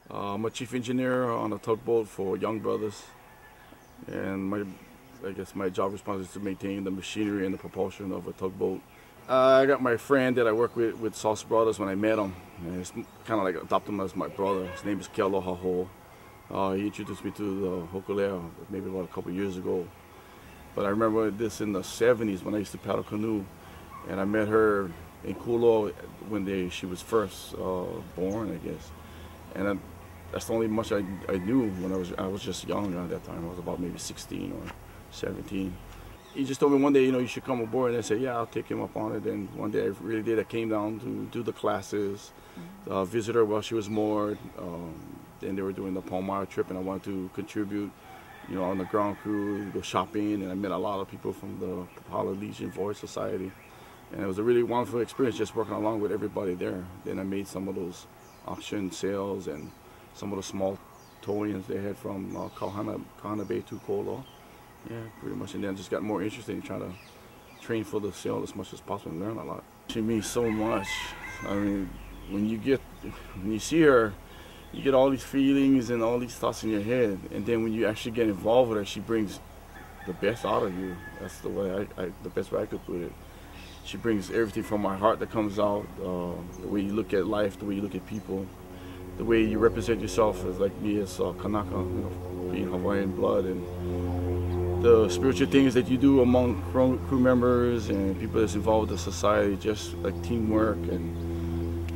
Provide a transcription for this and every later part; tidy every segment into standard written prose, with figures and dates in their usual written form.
I'm a chief engineer on a tugboat for Young Brothers, and I guess my job responsibility is to maintain the machinery and the propulsion of a tugboat. I got my friend that I work with Sauce Brothers when I met him, and it's kind of like adopted him as my brother. His name is Kealoha. He introduced me to the Hokulea maybe about a couple years ago. But I remember this in the 70s when I used to paddle canoe, and I met her in Kulo when she was first born, I guess. And that's the only much I knew when I was just young at that time. I was about maybe 16 or 17. He just told me one day, you should come aboard, and I said, yeah, I'll take him up on it. And one day I really did. I came down to do the classes, visit her while she was moored. Then they were doing the Palmyra trip, and I wanted to contribute, on the ground crew, go shopping, and I met a lot of people from the Polynesian Voyage Society. And it was a really wonderful experience just working along with everybody there. Then I made some of those auction sales and some of the small towings they had from Kahana Bay to Kolo. Yeah, pretty much. And then just got more interested in trying to train for the sail as much as possible and learn a lot. She means so much. I mean, when you see her, you get all these feelings and all these thoughts in your head. And then when you actually get involved with her, she brings the best out of you. That's the way the best way I could put it. She brings everything from my heart that comes out, the way you look at life, the way you look at people, the way you represent yourself as like me as Kanaka, being Hawaiian blood, and the spiritual things that you do among crew members and people that's involved with the society, just like teamwork, and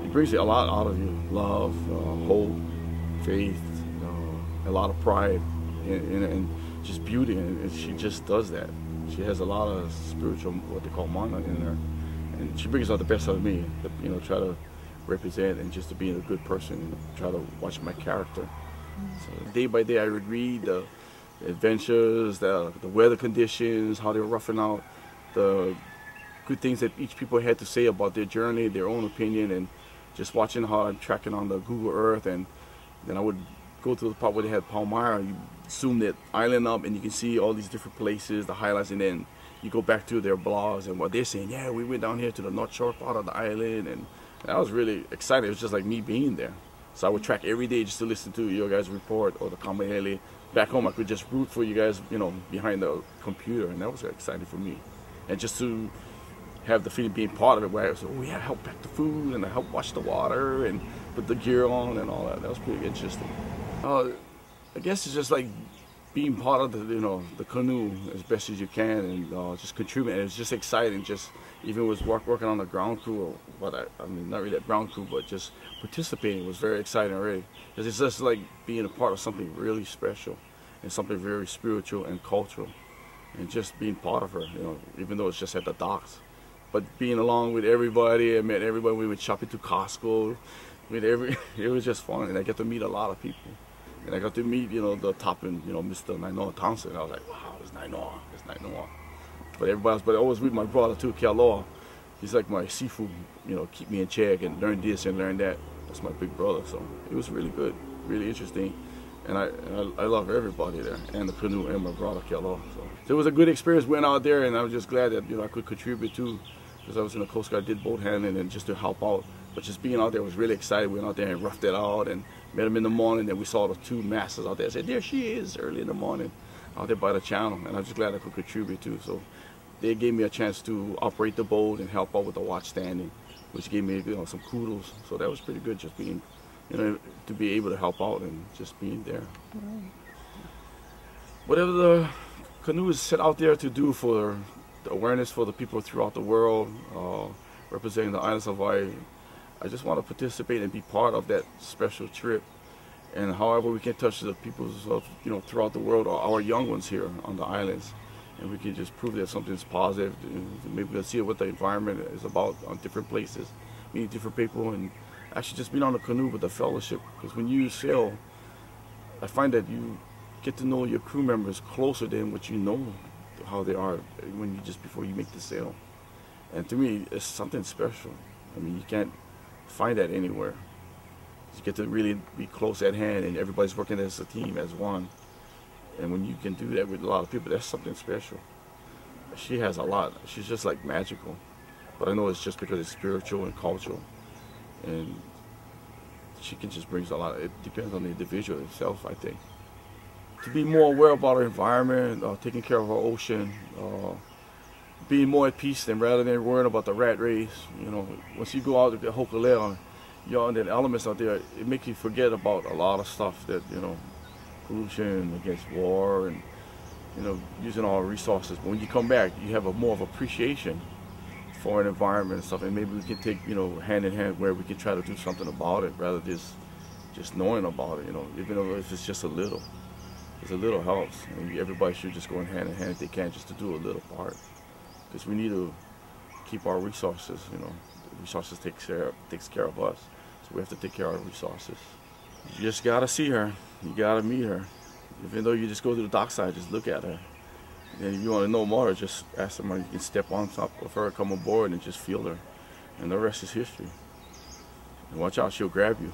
it brings a lot out of you. Love, hope, faith, a lot of pride, and just beauty, and she just does that. She has a lot of spiritual, what they call mana in her, and she brings out the best out of me. Try to represent and just to be a good person and try to watch my character. So day by day, I would read the adventures, the weather conditions, how they were roughing out, the good things that each people had to say about their journey, their own opinion, and just watching how I'm tracking on the Google Earth. And then I would go to the part where they had Palmyra. You zoom that island up and you can see all these different places, the highlights, and then you go back to their blogs and what they're saying. Yeah, we went down here to the North Shore part of the island, and I was really excited. It was just like me being there. So I would track every day just to listen to your guys' report or the Kamahele. Back home, I could just root for you guys, behind the computer, and that was exciting for me. And just to have the feeling being part of it, where I was, I helped pack the food and I helped wash the water and put the gear on and all that. That was pretty interesting. I guess it's just like being part of the canoe as best as you can, and just contributing. And it's just exciting. Just even was working on the ground crew, or I mean, not really a ground crew, but just participating was very exciting already. Because it's just like being a part of something really special and something very spiritual and cultural, and just being part of her. Even though it's just at the docks, but being along with everybody. I met everybody. We went shopping to Costco. It was just fun, and I get to meet a lot of people. And I got to meet, the top and, Mr. Nainoa Townsend. I was like, wow, it's Nainoa. But everybody else, but I always with my brother too, Kealoha. He's like my sifu, keep me in check and learn this and learn that. That's my big brother. So it was really good, really interesting. And I love everybody there, and the canoe and my brother Kealoha. So it was a good experience. Went out there, and I was just glad that, I could contribute too, because I was in the Coast Guard, did boat handling and just to help out. But just being out there was really exciting. We went out there and roughed it out and met them in the morning, and we saw the two masters out there. I said, there she is, early in the morning, out there by the channel. And I'm just glad I could contribute too. So they gave me a chance to operate the boat and help out with the watch standing, which gave me, some kudos. So that was pretty good, just being, to be able to help out and just being there. Whatever the canoe is set out there to do for the awareness for the people throughout the world, representing the islands of Hawaii, I just want to participate and be part of that special trip. And however we can touch the peoples of, throughout the world, or our young ones here on the islands, and we can just prove that something's positive. Maybe we'll see what the environment is about on different places, meeting different people, and actually just being on the canoe with the fellowship. Because when you sail, I find that you get to know your crew members closer than what you know how they are before you make the sail. And to me, it's something special. I mean, you can't find that anywhere. You get to really be close at hand, and everybody's working as a team, as one. And when you can do that with a lot of people, that's something special. She has a lot. She's just like magical. But I know it's just because it's spiritual and cultural. And she can just brings a lot. It depends on the individual itself, I think. To be more aware about our environment, taking care of our ocean, being more at peace than rather than worrying about the rat race. You know, once you go out to Hokulea, you're on the elements out there, it makes you forget about a lot of stuff that, you know, pollution, against war, and, you know, using our resources. But when you come back, you have a more of appreciation for an environment and stuff, and maybe we can take, you know, hand in hand where we can try to do something about it rather than just knowing about it, you know, even though if it's just a little. It's a little helps, and everybody should just go in hand if they can, just to do a little part, because we need to keep our resources. You know, the resources takes care of us, so we have to take care of our resources. You just gotta see her, you gotta meet her. Even though you just go to the dockside, just look at her. And if you want to know more, just ask somebody. You can step on top of her, come aboard, and just feel her, and the rest is history. And watch out, she'll grab you.